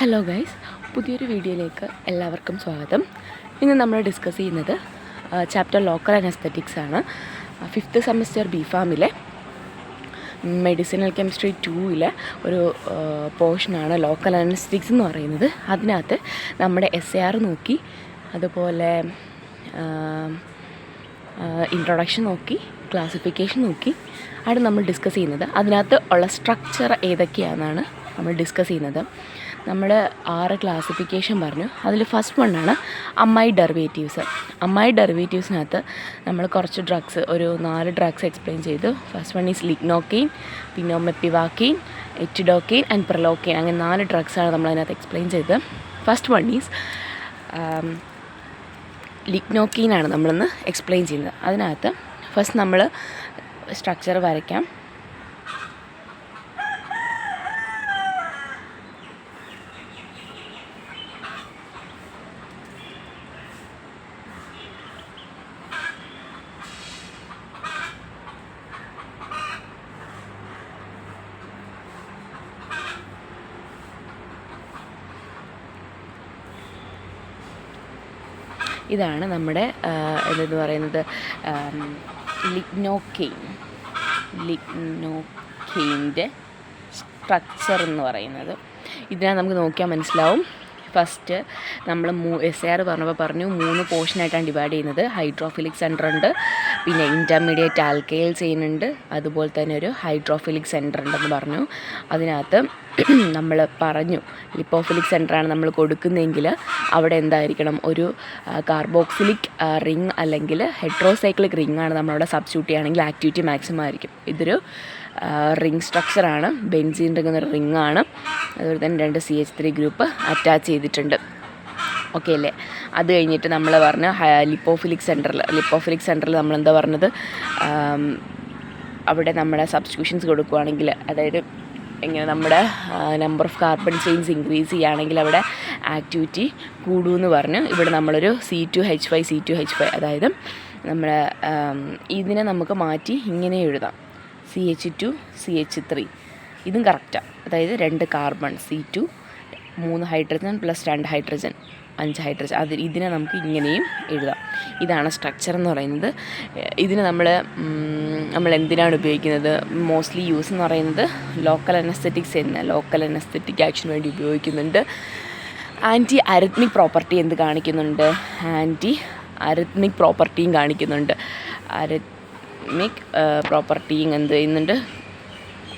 Hello guys, പുതിയൊരു വീഡിയോയിലേക്ക് എല്ലാവർക്കും സ്വാഗതം. ഇന്ന് നമ്മൾ ഡിസ്കസ് ചെയ്യുന്നത് ചാപ്റ്റർ ലോക്കൽ അനസ്തെറ്റിക്സ് ആണ്. 5th സെമസ്റ്റർ ബിഫാമിലെ മെഡിസിനൽ കെമിസ്ട്രി 2-ലെ ഒരു പോർഷനാണ് ലോക്കൽ അനസ്തെറ്റിക്സ് എന്ന് പറയുന്നത്. അതിനകത്ത് നമ്മുടെ SAR നോക്കി, അതുപോലെ ഇൻട്രൊഡക്ഷൻ നോക്കി, ക്ലാസിഫിക്കേഷൻ നോക്കി ആണ് നമ്മൾ ഡിസ്കസ് ചെയ്യുന്നത്. അതിനകത്ത് ഉള്ള സ്ട്രക്ചർ ഏതൊക്കെയാണെന്നാണ് നമ്മൾ ഡിസ്കസ് ചെയ്യുന്നത്. നമ്മൾ 6 ക്ലാസിഫിക്കേഷൻ പറഞ്ഞു. അതിൽ ഫസ്റ്റ് വണ്ണാണ് അമ്മൈഡ് ഡെറിവേറ്റീവ്സ്. അമ്മൈഡ് ഡെറിവേറ്റീവ്സിനകത്ത് നമ്മൾ കുറച്ച് ഡ്രഗ്സ്, ഒരു 4 ഡ്രഗ്സ് എക്സ്പ്ലെയിൻ ചെയ്തു. ഫസ്റ്റ് വൺ ഈസ് ലിഗ്നോക്കെയിൻ, പിന്നെ മെപ്പിവാക്കെയിൻ, എറ്റിഡോക്കെയിൻ ആൻഡ് പ്രിലോക്കെയിൻ. അങ്ങനെ 4 ഡ്രഗ്സാണ് നമ്മളതിനകത്ത് എക്സ്പ്ലെയിൻ ചെയ്തത്. ഫസ്റ്റ് വൺ ഈസ് ലിഗ്നോക്കെയിനാണ് നമ്മളിന്ന് എക്സ്പ്ലെയിൻ ചെയ്യുന്നത്. അതിനകത്ത് ഫസ്റ്റ് നമ്മൾ സ്ട്രക്ചർ വരയ്ക്കാം. ഇതാണ് നമ്മുടെ എന്തെന്ന് പറയുന്നത് ലിഗ്നോക്കെയിൻ്റെ സ്ട്രക്ചർ എന്ന് പറയുന്നത്. ഇതിനകത്ത് നമുക്ക് നോക്കിയാൽ മനസ്സിലാവും. ഫസ്റ്റ് നമ്മൾ SAR പറഞ്ഞു 3 പോർഷനായിട്ടാണ് ഡിവൈഡ് ചെയ്യുന്നത്. ഹൈഡ്രോഫിലിക് സെൻറ്റർ ഉണ്ട്, പിന്നെ ഇൻ്റർമീഡിയറ്റ് ആൽക്കൈൽ ചെയിൻ ഉണ്ട്, അതുപോലെ തന്നെ ഒരു ഹൈഡ്രോഫിലിക് സെൻറ്റർ ഉണ്ടെന്ന് പറഞ്ഞു. അതിനകത്ത് നമ്മൾ പറഞ്ഞു ലിപ്പോഫിലിക് സെൻറ്ററാണ് നമ്മൾ കൊടുക്കുന്നതെങ്കിൽ അവിടെ എന്തായിരിക്കണം, ഒരു കാർബോക്സിലിക് റിങ് അല്ലെങ്കിൽ ഹെട്രോസൈക്ലിക് റിങ് ആണ് നമ്മളവിടെ സബ്സ്റ്റിറ്റ്യൂട്ട് ചെയ്യുകയാണെങ്കിൽ ആക്ടിവിറ്റി മാക്സിമം ആയിരിക്കും. ഇതൊരു റിങ് സ്ട്രക്ചറാണ്, ബെൻസീൻ റിങ് എന്നൊരു റിങ്ങാണ്. അതുപോലെ തന്നെ 2 CH3 ഗ്രൂപ്പ് അറ്റാച്ച് ചെയ്തിട്ടുണ്ട്. ഓക്കെ അല്ലേ? അത് കഴിഞ്ഞിട്ട് നമ്മൾ പറഞ്ഞ ലിപ്പോഫിലിക് സെൻറ്ററിൽ നമ്മളെന്താ പറഞ്ഞത്, അവിടെ നമ്മുടെ സബ്സ്റ്റിറ്റ്യൂഷൻസ് കൊടുക്കുകയാണെങ്കിൽ, അതായത് ഇങ്ങനെ നമ്മുടെ number of carbon chains increase ചെയ്യുകയാണെങ്കിൽ അവിടെ ആക്ടിവിറ്റി കൂടുമെന്ന് പറഞ്ഞ് ഇവിടെ നമ്മളൊരു C2H5 അതായത് നമ്മുടെ ഇതിനെ നമുക്ക് മാറ്റി ഇങ്ങനെ എഴുതാം, CH2CH3. ഇതും കറക്റ്റാണ്. അതായത് 2 carbon, C2, 3 hydrogen plus 2 hydrogen, 5 hydrogen. ഇതിനെ നമുക്ക് ഇങ്ങനെയും എഴുതാം. ഇതാണ് സ്ട്രക്ചർ എന്ന് പറയുന്നത്. ഇതിന് നമ്മൾ എന്തിനാണ് ഉപയോഗിക്കുന്നത്? മോസ്റ്റ്ലി യൂസ് എന്ന് പറയുന്നത് ലോക്കൽ അനസ്തെറ്റിക് ആക്ഷന് വേണ്ടി ഉപയോഗിക്കുന്നുണ്ട്. ആൻറ്റി അരിത്മിക് പ്രോപ്പർട്ടി എന്ത് കാണിക്കുന്നുണ്ട്? ആൻറ്റി അരിത്മിക് പ്രോപ്പർട്ടിയും കാണിക്കുന്നുണ്ട്. അരിത്മിക് പ്രോപ്പർട്ടിയും എന്ത് ചെയ്യുന്നുണ്ട്?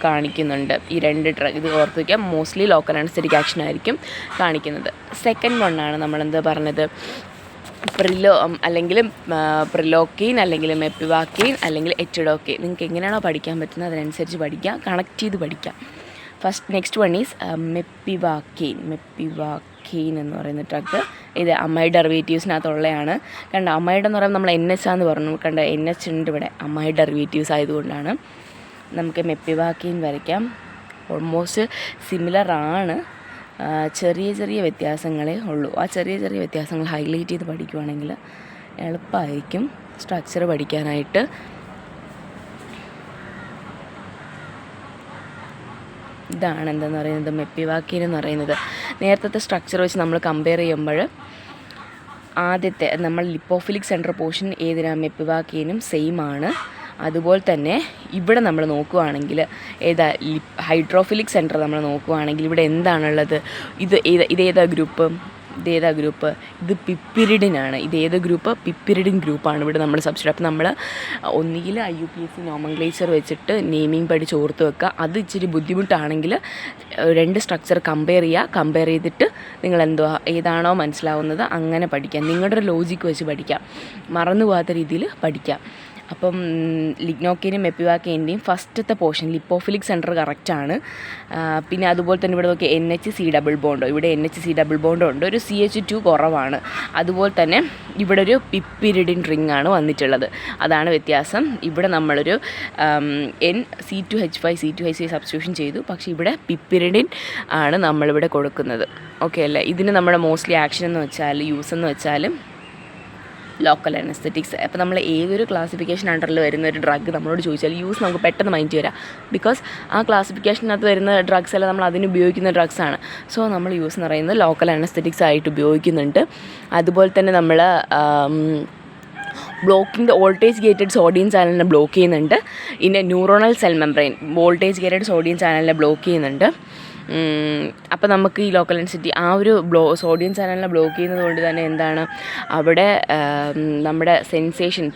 കാണിക്കുന്നുണ്ട്. ഈ 2 ഡ്രഗ് ഇത് ഓർത്ത് വയ്ക്കാം. മോസ്റ്റ്ലി ലോക്കൽ അനസ്തെറ്റിക് ആക്ഷൻ ആയിരിക്കും കാണിക്കുന്നത്. സെക്കൻഡ് വണ്ണാണ് നമ്മളെന്താ പറഞ്ഞത്, അല്ലെങ്കിൽ പ്രിലോക്കെയിൻ, അല്ലെങ്കിൽ മെപ്പിവാക്കെയിൻ, അല്ലെങ്കിൽ എറ്റിഡോക്കെയിൻ. നിങ്ങൾക്ക് എങ്ങനെയാണോ പഠിക്കാൻ പറ്റുന്നത് അതിനനുസരിച്ച് പഠിക്കുക, കണക്ട് ചെയ്ത് പഠിക്കാം. നെക്സ്റ്റ് വൺ ഈസ് മെപ്പിവാക്കെയിൻ എന്ന് പറയുന്ന ഡ്രഗ്. ഇത് അമൈഡ് ഡെറിവേറ്റീവ്സിനകത്തുള്ളതാണ്. കണ്ട, അമൈഡ് എന്ന് പറയുമ്പോൾ നമ്മൾ NH ആണെന്ന് പറഞ്ഞു. കണ്ട, NH ഉണ്ട് ഇവിടെ, അമൈഡ് ഡെറിവേറ്റീവ്സ് ആയതുകൊണ്ടാണ്. നമുക്ക് മെപ്പിവാക്കെയിൻ വരയ്ക്കാം. ഓൾമോസ്റ്റ് സിമിലർ ആണ്, ചെറിയ വ്യത്യാസങ്ങളേ ഉള്ളൂ. ആ ചെറിയ വ്യത്യാസങ്ങൾ ഹൈലൈറ്റ് ചെയ്ത് പഠിക്കുവാണെങ്കിൽ എളുപ്പമായിരിക്കും സ്ട്രക്ചർ പഠിക്കാനായിട്ട്. ഇതാണ് എന്തെന്ന് പറയുന്നത് മെപ്പിവാക്കെയിൻ എന്ന് പറയുന്നത്. നേരത്തെ സ്ട്രക്ചർ വെച്ച് നമ്മൾ കമ്പയർ ചെയ്യുമ്പോൾ ആദ്യത്തെ നമ്മൾ ലിപ്പോഫിലിക് സെൻറ്റർ പോർഷൻ ഏതിനാണ്, മെപ്പിവാക്കെയിനും സെയിം ആണ്. അതുപോലെ തന്നെ ഇവിടെ നമ്മൾ നോക്കുകയാണെങ്കിൽ ഹൈഡ്രോഫിലിക് സെൻറ്റർ നമ്മൾ നോക്കുകയാണെങ്കിൽ ഇവിടെ എന്താണുള്ളത്? ഇതേതാ ഗ്രൂപ്പ്? ഇത് പിപ്പിരിഡിനാണ്. ഇതേത് ഗ്രൂപ്പ്? പിപ്പിരിഡിൻ ഗ്രൂപ്പാണ് ഇവിടെ നമ്മൾ സബ്സ്റ്റിറ്റ്യൂട്ട്. അപ്പോൾ നമ്മൾ ഒന്നുകിൽ IUPAC നോമൻക്ലേച്ചർ വെച്ചിട്ട് നെയിമിങ് പഠിച്ച് ഓർത്ത് വെക്കുക. അത് ഇച്ചിരി ബുദ്ധിമുട്ടാണെങ്കിൽ 2 സ്ട്രക്ചർ കമ്പയർ ചെയ്തിട്ട് നിങ്ങൾ ഏതാണോ മനസ്സിലാവുന്നത് അങ്ങനെ പഠിക്കാം. നിങ്ങളുടെ ലോജിക്ക് വെച്ച് പഠിക്കാം, മറന്നു പോകാത്ത രീതിയിൽ പഠിക്കാം. അപ്പം ലിഗ്നോക്കെയിനും മെപ്പിവാക്കെയിൻ്റെയും ഫസ്റ്റത്തെ പോർഷൻ ലിപ്പോഫിലിക് സെൻറ്റർ കറക്റ്റാണ്. പിന്നെ അതുപോലെ തന്നെ ഇവിടെ നോക്കി NHC ഡബിൾ ബോണ്ടോ, ഇവിടെ NHC ഡബിൾ ബോണ്ടോ ഉണ്ട്, ഒരു CH2 കുറവാണ്. അതുപോലെ തന്നെ ഇവിടെ ഒരു പിപ്പിരിഡിൻ റിംഗ് ആണ് വന്നിട്ടുള്ളത്, അതാണ് വ്യത്യാസം. ഇവിടെ നമ്മളൊരു C2H5 സബ്സ്റ്റിറ്റ്യൂഷൻ ചെയ്തു, പക്ഷേ ഇവിടെ പിപ്പിരിഡിൻ ആണ് നമ്മളിവിടെ കൊടുക്കുന്നത്. ഓക്കെ അല്ലേ? ഇതിന് നമ്മുടെ മോസ്റ്റ്ലി ആക്ഷൻ എന്ന് വെച്ചാൽ, യൂസ് എന്ന് വെച്ചാൽ ലോക്കൽ അനസ്തെറ്റിക്സ്. അപ്പോൾ നമ്മൾ ഏതൊരു ക്ലാസിഫിക്കേഷൻ അണ്ടറിൽ വരുന്ന ഒരു ഡ്രഗ് നമ്മളോട് ചോദിച്ചാൽ യൂസ് നമുക്ക് പെട്ടെന്ന് മൈൻഡ് വരാം. ബിക്കോസ് ആ ക്ലാസിഫിക്കേഷനകത്ത് വരുന്ന ഡ്രഗ്സ് എല്ലാം നമ്മൾ അതിന് ഉപയോഗിക്കുന്ന ഡ്രഗ്സാണ്. സോ നമ്മൾ യൂസ് എന്ന് പറയുന്നത് ലോക്കൽ അനസ്തെറ്റിക്സ് ആയിട്ട് ഉപയോഗിക്കുന്നുണ്ട്. അതുപോലെ തന്നെ നമ്മൾ blocking the voltage gated sodium ചാനലിനെ ബ്ലോക്ക് ചെയ്യുന്നുണ്ട്. ഇതിൻ്റെ neuronal cell membrane voltage gated sodium ചാനലിനെ ബ്ലോക്ക് ചെയ്യുന്നുണ്ട്. അപ്പോൾ നമുക്ക് ഈ ലോക്കൽ അനസ്തെറ്റി ആ ഒരു സോഡിയം ചാനലിനെ ബ്ലോക്ക് ചെയ്യുന്നത് കൊണ്ട് തന്നെ എന്താണ് അവിടെ നമ്മുടെ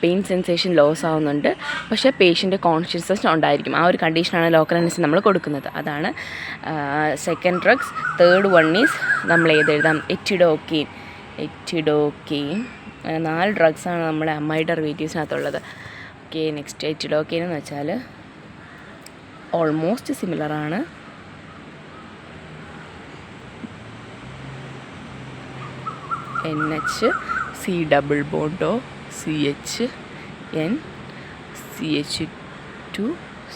പെയിൻ സെൻസേഷൻ ലോസ് ആവുന്നുണ്ട്. പക്ഷേ പേഷ്യൻ്റ് കോൺഷ്യസ്നസ് ഉണ്ടായിരിക്കും. ആ ഒരു കണ്ടീഷനാണ് ലോക്കൽ അനസ്തെറ്റി നമ്മൾ കൊടുക്കുന്നത്. അതാണ് second drugs. Third one is നമ്മൾ ഏതെഴുതാം, എറ്റിഡോക്കെയിൻ. 4 ഡ്രഗ്സാണ് നമ്മുടെ അമൈഡ് ഡെറിവേറ്റീവ്സിനകത്തുള്ളത്. ഓക്കെ, നെക്സ്റ്റ് എറ്റിഡോക്കെയിൻ എന്ന് വെച്ചാൽ ഓൾമോസ്റ്റ് സിമിലറാണ്. NH C double bond O CHN CH2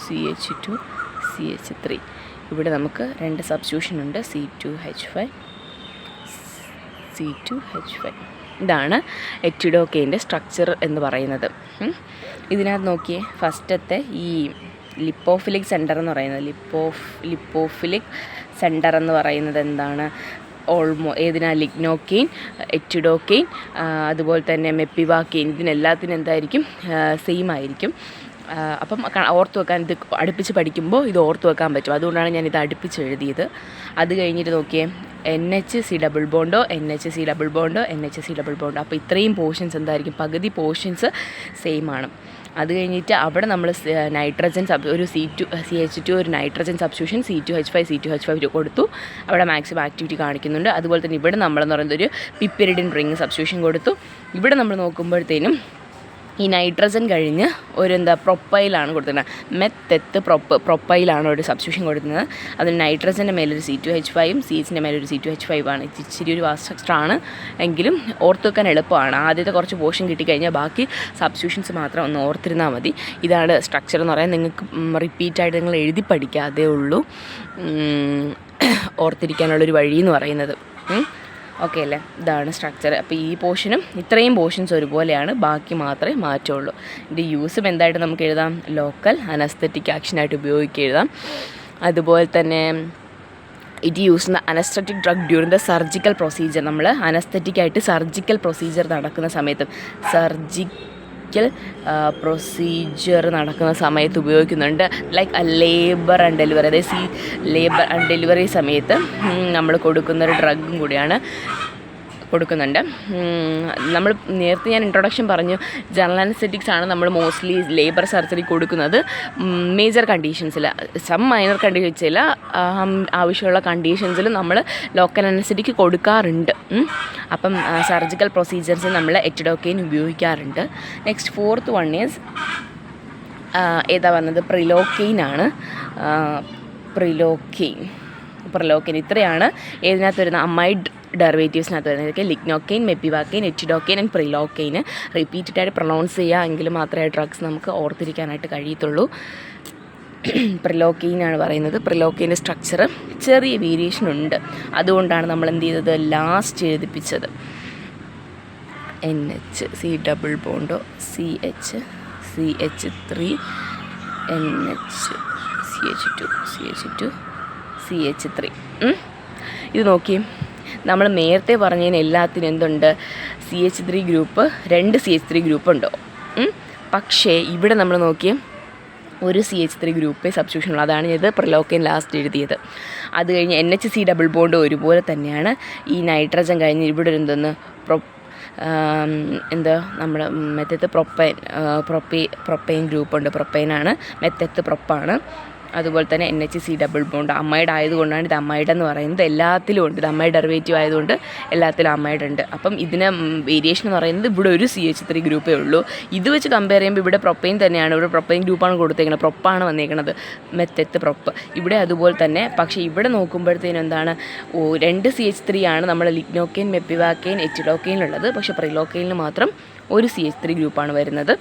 CH3. ഇവിടെ നമുക്ക് 2 സബ്സ്റ്റിറ്റ്യൂഷൻ ഉണ്ട്, C2H5. ഇതാണ് എറ്റിഡോക്കെയിൻ്റെ സ്ട്രക്ചർ എന്ന് പറയുന്നത്. ഇതിനകത്ത് നോക്കിയേ, ഫസ്റ്റത്തെ ഈ ലിപ്പോഫിലിക് സെൻറ്റർ എന്ന് പറയുന്നത് ലിപ്പോഫിലിക് സെൻറ്റർ എന്ന് പറയുന്നത് എന്താണ്, ലിഗ്നോക്കെയിൻ, എറ്റിഡോക്കെയിൻ, അതുപോലെ തന്നെ മെപ്പിവാക്കെയിൻ, ഇതിനെല്ലാത്തിനും എന്തായിരിക്കും, സെയിം ആയിരിക്കും. അപ്പം ഓർത്ത് വെക്കാൻ, ഇത് അടുപ്പിച്ച് പഠിക്കുമ്പോൾ ഇത് ഓർത്ത് വെക്കാൻ പറ്റും. അതുകൊണ്ടാണ് ഞാനിത് അടുപ്പിച്ച് എഴുതിയത്. അത് കഴിഞ്ഞിട്ട് നോക്കിയേ, NH C double bond O NH C double bond O NH C double bond O. അപ്പോൾ ഇത്രയും പോർഷൻസ് എന്തായിരിക്കും, പകുതി പോർഷൻസ് സെയിം ആണ്. അത് കഴിഞ്ഞിട്ട് അവിടെ നമ്മൾ നൈട്രജൻ ഒരു CH2 ഒരു നൈട്രജൻ സബ്സ്റ്റിറ്റ്യൂഷൻ C2H5 കൊടുത്തു. അവിടെ മാക്സിമം ആക്ടിവിറ്റി കാണിക്കുന്നുണ്ട്. അതുപോലെ തന്നെ ഇവിടെ നമ്മളെന്ന് പറയുന്നത് ഒരു പിപ്പിരിഡിൻ റിംഗ് സബ്സ്റ്റിറ്റ്യൂഷൻ കൊടുത്തു. ഇവിടെ നമ്മൾ നോക്കുമ്പോഴത്തേനും ഈ നൈട്രജൻ കഴിഞ്ഞ് ഒരു പ്രൊപ്പൈലാണ് കൊടുത്തിരുന്നത്, മെത്തെത്ത് പ്രൊപ്പൈലാണ് ഒരു സബ്സ്റ്റിറ്റ്യൂഷൻ കൊടുക്കുന്നത്. അതിന് നൈട്രജൻ്റെ മേലൊരു C2H5 CHൻ്റെ മേലൊരു C2H5 ആണ്. ഇച്ചിരി ഒരു വാസ്റ്റ് സ്ട്രക്ചറാണ് എങ്കിലും ഓർത്ത് വെക്കാൻ എളുപ്പമാണ്. ആദ്യത്തെ കുറച്ച് പോർഷൻ കിട്ടിക്കഴിഞ്ഞാൽ ബാക്കി സബ്സ്റ്റിറ്റ്യൂഷൻസ് മാത്രം ഒന്ന് ഓർത്തിരുന്നാൽ മതി. ഇതാണ് സ്ട്രക്ചർ എന്ന് പറയുന്നത്. നിങ്ങൾക്ക് റിപ്പീറ്റായിട്ട് നിങ്ങൾ എഴുതി പഠിക്കാതെ ഉള്ളൂ ഓർത്തിരിക്കാനുള്ളൊരു വഴി എന്ന് പറയുന്നത്. ഓക്കെ അല്ലേ, ഇതാണ് സ്ട്രക്ചർ. അപ്പോൾ ഈ പോർഷനും ഇത്രയും പോർഷൻസ് ഒരുപോലെയാണ്, ബാക്കി മാത്രമേ മാറ്റുള്ളൂ. ഇതിൻ്റെ യൂസും എന്തായിട്ട് നമുക്ക് എഴുതാം, ലോക്കൽ അനസ്തെറ്റിക് ആക്ഷനായിട്ട് ഉപയോഗിക്കുക എഴുതാം. അതുപോലെ തന്നെ it use the anaesthetic drug during the surgical procedure. നമ്മൾ അനസ്തെറ്റിക്കായിട്ട് സർജിക്കൽ പ്രൊസീജിയർ നടക്കുന്ന സമയത്ത് നടക്കുന്ന സമയത്ത് ഉപയോഗിക്കുന്നുണ്ട്. ലൈക്ക് ലേബർ ആൻഡ് ഡെലിവറി, അതായത് ലേബർ ആൻഡ് ഡെലിവറി സമയത്ത് നമ്മൾ കൊടുക്കുന്നൊരു ഡ്രഗും കൂടിയാണ് കൊടുക്കുന്നുണ്ട്. നമ്മൾ നേരത്തെ ഞാൻ ഇൻട്രൊഡക്ഷൻ പറഞ്ഞു, ജനറൽ അനസ്തെറ്റിക്സ് ആണ് നമ്മൾ മോസ്റ്റ്ലി ലേബർ സർജറി കൊടുക്കുന്നത്. മേജർ കണ്ടീഷൻസിൽ, സം മൈനർ കണ്ടീഷൻസിൽ, ആവശ്യമുള്ള കണ്ടീഷൻസിൽ നമ്മൾ ലോക്കൽ അനസ്തെറ്റിക് കൊടുക്കാറുണ്ട്. അപ്പം സർജിക്കൽ പ്രൊസീജിയേഴ്സിൽ നമ്മൾ എറ്റിഡോക്കെയിൻ ഉപയോഗിക്കാറുണ്ട്. നെക്സ്റ്റ് ഫോർത്ത് വൺ ഈസ് ഏതാ വന്നത്, പ്രിലോക്കെയിൻ ആണ്. പ്രിലോക്കെയിൻ ഇത്രയാണ് ഏതിനകത്ത് വരുന്ന അമൈഡ് ഡെറിവേറ്റീവ്സിനകത്ത് വരുന്നത്. Lignocaine, mepivacaine, etidocaine and prilocaine. റിപ്പീറ്റഡായിട്ട് പ്രൊണൗൺസ് ചെയ്യുക എങ്കിൽ മാത്രമേ ഡ്രഗ്സ് നമുക്ക് ഓർത്തിരിക്കാനായിട്ട് കഴിയത്തുള്ളൂ. പ്രിലോക്കെയിൻ ആണ് പറയുന്നത്. പ്രിലോക്കെയിൻ്റെ സ്ട്രക്ചർ ചെറിയ വേരിയേഷൻ ഉണ്ട്, അതുകൊണ്ടാണ് നമ്മൾ എന്ത് ചെയ്തത്, ലാസ്റ്റ് എഴുതിപ്പിച്ചത്. NH C double bond O CH3 NH CH2 ഇത് നോക്കി, നമ്മൾ നേരത്തെ പറഞ്ഞതിന് എല്ലാത്തിനും എന്തുണ്ട്, CH3 ഗ്രൂപ്പ്, 2 CH3 ഗ്രൂപ്പ് ഉണ്ടോ. പക്ഷേ ഇവിടെ നമ്മൾ നോക്കി ഒരു CH3 ഗ്രൂപ്പേ സബ്സ്റ്റിറ്റ്യൂഷൻ ഉള്ളൂ. അതാണ് ഇത് പ്രിലോക്കെയിൻ ലാസ്റ്റ് എഴുതിയത്. അത് കഴിഞ്ഞ് NH C ഡബിൾ ബോണ്ട് ഒരുപോലെ തന്നെയാണ്. ഈ നൈട്രജൻ കഴിഞ്ഞ് ഇവിടെ ഒരു നമ്മുടെ മെത്തത്ത് പ്രൊപ്പൈൻ ഗ്രൂപ്പുണ്ട്, പ്രൊപ്പൈനാണ്, മെത്തത്ത് പ്രൊപ്പാണ്. അതുപോലെ തന്നെ NH C double bond amide ആയതുകൊണ്ടാണ് ഇത് അമൈഡ് എന്ന് പറയുന്നത്. എല്ലാത്തിലും ഉണ്ട്, ഇത് അമൈഡ് ഡെറിവേറ്റീവ് ആയതുകൊണ്ട് എല്ലാത്തിലും അമൈഡ് ഉണ്ട്. അപ്പം ഇതിന് വേരിയേഷൻ എന്ന് പറയുന്നത് ഇവിടെ ഒരു CH3 ഗ്രൂപ്പേ ഉള്ളൂ. ഇത് വെച്ച് കമ്പയർ ചെയ്യുമ്പോൾ ഇവിടെ പ്രൊപ്പൈൻ തന്നെയാണ്, ഇവിടെ പ്രൊപ്പൈൻ ഗ്രൂപ്പാണ് കൊടുത്തേക്കുന്നത്, പ്രൊപ്പാണ് വന്നേക്കുന്നത്, മെത്തത്ത് പ്രൊപ്പ്. ഇവിടെ അതുപോലെ തന്നെ. പക്ഷേ ഇവിടെ നോക്കുമ്പോഴത്തേനും എന്താണ്, 2 CH3 ആണ് നമ്മൾ ലിഗ്നോക്കെയിൻ, മെപ്പിവാക്കെയിൻ, എറ്റിഡോക്കെയിനുള്ളത്. പക്ഷേ പ്രിലോക്കെയിനിൽ മാത്രം ഒരു CH3 ഗ്രൂപ്പാണ് വരുന്നത്.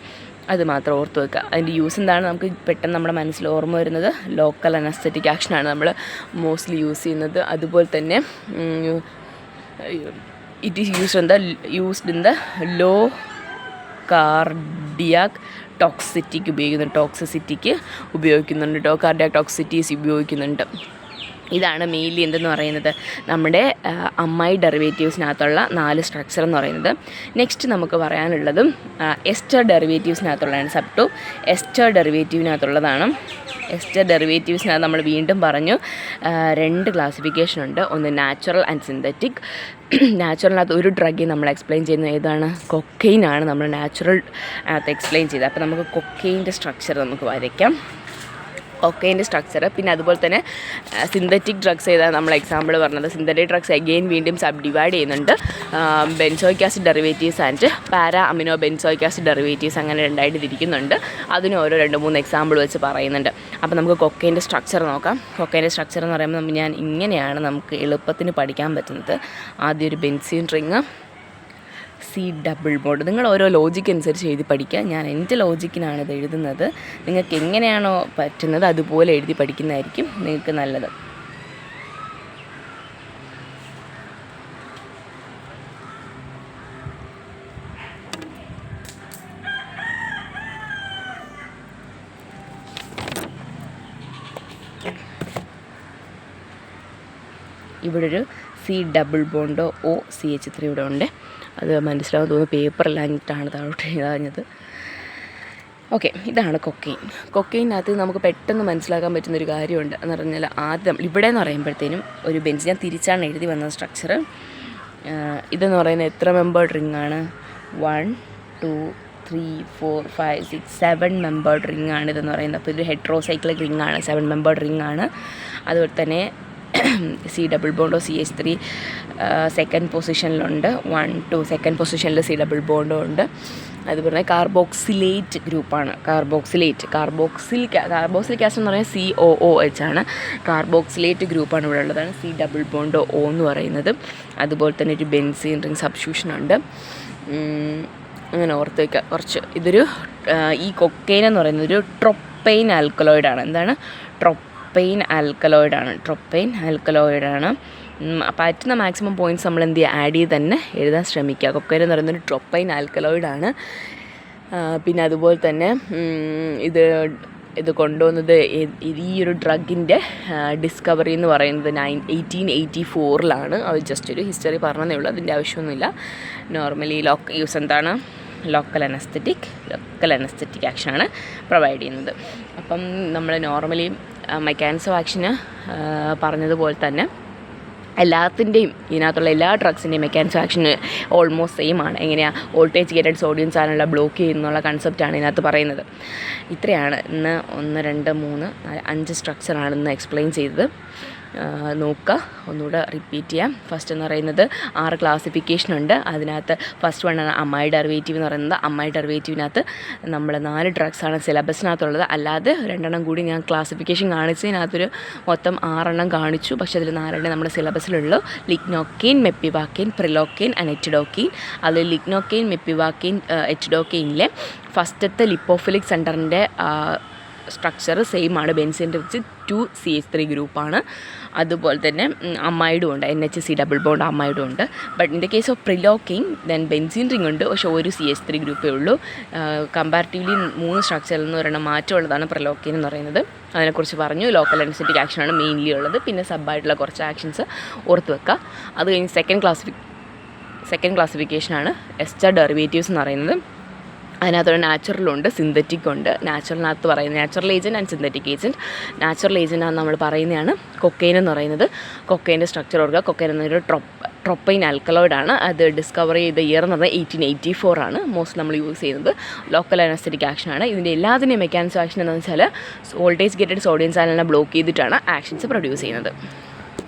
അത് മാത്രം ഓർത്ത് വെക്കുക. അതിൻ്റെ യൂസ് എന്താണ്, നമുക്ക് പെട്ടെന്ന് നമ്മുടെ മനസ്സിൽ ഓർമ്മ വരുന്നത് ലോക്കൽ അനസ്തെറ്റിക് ആക്ഷനാണ് നമ്മൾ മോസ്റ്റ്ലി യൂസ് ചെയ്യുന്നത്. അതുപോലെ തന്നെ it is used in the low cardiac ടോക്സിസിറ്റിക്ക് ഉപയോഗിക്കുന്നുണ്ട്. കാർഡിയാക് ടോക്സിറ്റീസ് ഉപയോഗിക്കുന്നുണ്ട്. ഇതാണ് മെയിൻലി എന്തെന്ന് പറയുന്നത് നമ്മുടെ അമൈഡ് ഡെറിവേറ്റീവ്സിനകത്തുള്ള 4 സ്ട്രക്ചർ എന്ന് പറയുന്നത്. നെക്സ്റ്റ് നമുക്ക് പറയാനുള്ളതും എസ്റ്റർ ഡെറിവേറ്റീവ്സിനകത്തുള്ളതാണ്. സബ് 2 എസ്റ്റർ ഡെറിവേറ്റീവിനകത്തുള്ളതാണ്. എസ്റ്റർ ഡെറിവേറ്റീവ്സിനകത്ത് നമ്മൾ വീണ്ടും പറഞ്ഞു 2 ക്ലാസിഫിക്കേഷൻ ഉണ്ട്. ഒന്ന് നാച്ചുറൽ ആൻഡ് സിന്തറ്റിക്. നാച്ചുറലിനകത്ത് ഒരു ഡ്രഗ് നമ്മൾ എക്സ്പ്ലെയിൻ ചെയ്യുന്നത് ഏതാണ്? കൊക്കെയിനാണ് നമ്മൾ നാച്ചുറൽ അകത്ത് എക്സ്പ്ലെയിൻ ചെയ്തത്. അപ്പോൾ നമുക്ക് കൊക്കെയിൻ്റെ സ്ട്രക്ചർ നമുക്ക് വരയ്ക്കാം. കൊക്കെയിൻ്റെ സ്ട്രക്ചർ. പിന്നെ അതുപോലെ തന്നെ സിന്തറ്റിക് ഡ്രഗ്സ് ഏതാണ് നമ്മൾ എക്സാമ്പിൾ പറഞ്ഞത്? സിന്തറ്റിക് ഡ്രഗ്സ് അഗെയിൻ വീണ്ടും സബ് ഡിവൈഡ് ചെയ്യുന്നുണ്ട്. Benzoic acid derivatives and para amino benzoic acid derivatives അങ്ങനെ രണ്ടായിട്ട് തിരിക്കുന്നുണ്ട്. അതിന് ഓരോ 2-3 എക്സാമ്പിൾ വെച്ച് പറയുന്നുണ്ട്. അപ്പോൾ നമുക്ക് കൊക്കെയിൻ്റെ സ്ട്രക്ചർ നോക്കാം. കൊക്കെയിൻ്റെ സ്ട്രക്ചർ എന്ന് പറയുമ്പോൾ ഞാൻ ഇങ്ങനെയാണ് നമുക്ക് എളുപ്പത്തിന് പഠിക്കാൻ പറ്റുന്നത്. ആദ്യം ഒരു benzene ring, C double bond. നിങ്ങൾ ഓരോ ലോജിക്ക് അനുസരിച്ച് എഴുതി പഠിക്കുക. ഞാൻ എൻ്റെ ലോജിക്കിനാണ് ഇത് എഴുതുന്നത്. നിങ്ങൾക്ക് എങ്ങനെയാണോ പറ്റുന്നത് അതുപോലെ എഴുതി പഠിക്കുന്നതായിരിക്കും നിങ്ങൾക്ക് നല്ലത്. ഇവിടെ ഒരു C ഡബിൾ ബോണ്ടോ OCH3 ഇവിടെ ഉണ്ട്. അത് മനസ്സിലാവും തോന്നുന്നു, പേപ്പറിലാഞ്ഞിട്ടാണ് താഴോട്ട് എഴുതാഞ്ഞത്. ഓക്കെ, ഇതാണ് കൊക്കെയിൻ. കൊക്കെയിനകത്ത് നമുക്ക് പെട്ടെന്ന് മനസ്സിലാക്കാൻ പറ്റുന്നൊരു കാര്യമുണ്ട് എന്ന് പറഞ്ഞാൽ ആദ്യം ഇവിടെ എന്ന് പറയുമ്പോഴത്തേനും ഒരു ബെൻസ്, ഞാൻ തിരിച്ചാണ് എഴുതി വന്നത് സ്ട്രക്ചർ. ഇതെന്ന് പറയുന്നത് എത്ര മെമ്പേർഡ് റിംഗ് ആണ്? 1 2 3 4 5 6 7 മെമ്പേർഡ് റിംഗ് ആണ് ഇതെന്ന് പറയുന്നത്. അപ്പോൾ ഇതൊരു ഹെട്രോസൈക്ലിക് റിംഗ് ആണ്, 7 മെമ്പേർഡ് റിംഗ് ആണ്. അതുപോലെ തന്നെ C double bond O CH3 second പൊസിഷനിലുണ്ട്. 1 2 സെക്കൻഡ് പൊസിഷനിൽ C ഡബിൾ ബോണ്ടോ ഉണ്ട്. അതുപോലെ കാർബോക്സിലേറ്റ് ഗ്രൂപ്പാണ്. കാർബോക്സിലിക് ആസിഡ് എന്ന് പറയുന്നത് COOH ആണ്. കാർബോക്സിലേറ്റ് ഗ്രൂപ്പാണ് ഇവിടെ ഉള്ളതാണ് C ഡബിൾ ബോണ്ടോ O എന്ന് പറയുന്നത്. അതുപോലെ തന്നെ ഒരു ബെൻസീൻ റിംഗ് സബ്സ്റ്റിറ്റ്യൂഷൻ ഉണ്ട്. അങ്ങനെ ഓർത്ത് വയ്ക്കുക കുറച്ച്. ഇതൊരു ഈ കൊക്കെയിൻ എന്ന് പറയുന്നത് ഒരു ട്രൊപ്പൈൻ ആൽക്കലോയിഡാണ്. എന്താണ്? ട്രൊപ്പൈൻ ആൽക്കലോയിഡാണ്. പറ്റുന്ന മാക്സിമം പോയിൻറ്റ്സ് നമ്മൾ എന്ത് ചെയ്യുക, ആഡ് ചെയ്ത് തന്നെ എഴുതാൻ ശ്രമിക്കുക. കൊക്കെയിൻ എന്ന് പറയുന്നത് ട്രൊപ്പൈൻ ആൽക്കലോയിഡാണ്. പിന്നെ അതുപോലെ തന്നെ ഇത് കൊണ്ടുവന്നത് ഈ ഒരു ഡ്രഗിൻ്റെ ഡിസ്കവറി എന്ന് പറയുന്നത് 1884 അത് ജസ്റ്റ് ഒരു ഹിസ്റ്ററി പറഞ്ഞതേ ഉള്ളൂ, അതിൻ്റെ ആവശ്യമൊന്നുമില്ല. നോർമലി യൂസ് എന്താണ്? ലോക്കൽ അനസ്തറ്റിക് ആക്ഷനാണ് പ്രൊവൈഡ് ചെയ്യുന്നത്. അപ്പം നമ്മൾ നോർമലി മെക്കാനിസം ആക്ഷന് പറഞ്ഞതുപോലെ തന്നെ എല്ലാത്തിൻ്റെയും ഇതിനകത്തുള്ള എല്ലാ ഡ്രഗ്സിൻ്റെയും മെക്കാനിസം ആക്ഷന് ഓൾമോസ്റ്റ് സെയിം ആണ്. എങ്ങനെയാണ്? വോൾട്ടേജ് ഗേറ്റഡ് സോഡിയം ചാനലുള്ള ബ്ലോക്ക് ചെയ്യുന്നുള്ള കൺസെപ്റ്റാണ് ഇതിനകത്ത് പറയുന്നത്. ഇത്രയാണ് ഇന്ന് 1 2 3 4 5 സ്ട്രക്ചറാണ് ഇന്ന് എക്സ്പ്ലെയിൻ ചെയ്തത്. നോക്കുക, ഒന്നുകൂടെ റിപ്പീറ്റ് ചെയ്യാം. ഫസ്റ്റ് എന്ന് പറയുന്നത് 6 ക്ലാസിഫിക്കേഷൻ ഉണ്ട്. അതിനകത്ത് ഫസ്റ്റ് വണ്ണാണ് അമൈഡ് ഡെറിവേറ്റീവ് എന്ന് പറയുന്നത്. അമൈഡ് ഡെറിവേറ്റീവിനകത്ത് നമ്മൾ 4 ഡ്രഗ്സാണ് സിലബസിനകത്തുള്ളത്. അല്ലാതെ 2 കൂടി ഞാൻ ക്ലാസിഫിക്കേഷൻ കാണിച്ചതിനകത്തൊരു മൊത്തം 6 കാണിച്ചു. പക്ഷേ അതിൽ 4 നമ്മുടെ സിലബസിലുള്ളൂ. Lignocaine, മെപ്പിവാക്കെയിൻ, പ്രിലോക്കെയിൻ and എറ്റിഡോക്കെയിൻ. അതിൽ ലിഗ്നോക്കെയിൻ, മെപ്പിവാക്കെയിൻ, എറ്റിഡോക്കെയിനിലെ ഫസ്റ്റത്തെ ലിപ്പോഫിലിക് സെൻറ്ററിൻ്റെ സ്ട്രക്ചർ സെയിം ആണ്. ബെൻസിൻ്റെ വെച്ച് 2CH3 ഗ്രൂപ്പാണ്. അതുപോലെ തന്നെ അമൈഡും ഉണ്ട്, NHC ഡബിൾ ബോണ്ട് അമൈഡും ഉണ്ട്. But in the case of prilocaine then benzene ring ഉണ്ട്, പക്ഷേ ഒരു CH3 ഗ്രൂപ്പേ ഉള്ളൂ. കമ്പാരിറ്റീവ്ലി 3 സ്ട്രക്ചറിൽ നിന്ന് ഒരെണ്ണം മാറ്റമുള്ളതാണ് പ്രിലോക്കെയിൻ എന്ന് പറയുന്നത്. അതിനെക്കുറിച്ച് പറഞ്ഞു. ലോക്കൽ അനസ്തറ്റിക് ആക്ഷനാണ് മെയിൻലി ഉള്ളത്. പിന്നെ സബ്ബായിട്ടുള്ള കുറച്ച് ആക്ഷൻസ് ഓർത്ത് വെക്കുക. അത് കഴിഞ്ഞ് സെക്കൻഡ് ക്ലാസിഫിക്കേഷനാണ് എസ്റ്റർ ഡെറിവേറ്റീവ്സ് എന്ന് പറയുന്നത്. അതിനകത്തൊരു നാച്ചുറലുണ്ട്, സിന്തറ്റിക് ഉണ്ട്. നാച്ചുറലിനകത്ത് പറയുന്നത് natural agent and synthetic agent. Natural agent നമ്മൾ പറയുന്നതാണ് കൊക്കെയിൻ എന്ന് പറയുന്നത്. കൊക്കെയിൻ്റെ സ്ട്രക്ചർ ഓർക്കുക. കൊക്കെയിൻ എന്നൊരു ട്രൊപ്പൈൻ ആൽക്കലോയിഡാണ്. അത് ഡിസ്കവർ ചെയ്ത ഇയർ എന്ന് പറഞ്ഞാൽ 1884 ആണ്. മോസ്റ്റ് നമ്മൾ യൂസ് ചെയ്യുന്നത് ലോക്കൽ അനസ്തറ്റിക് ആക്ഷനാണ്. ഇതിൻ്റെ എല്ലാത്തിൻ്റെയും മെക്കാനിസം ആക്ഷൻ എന്താണെന്ന് വെച്ചാൽ വോൾട്ടേജ് ഗേറ്റഡ് സോഡിയം ചാനലിനെ ബ്ലോക്ക് ചെയ്തിട്ടാണ് ആക്ഷൻസ് പ്രൊഡ്യൂസ് ചെയ്യുന്നത്.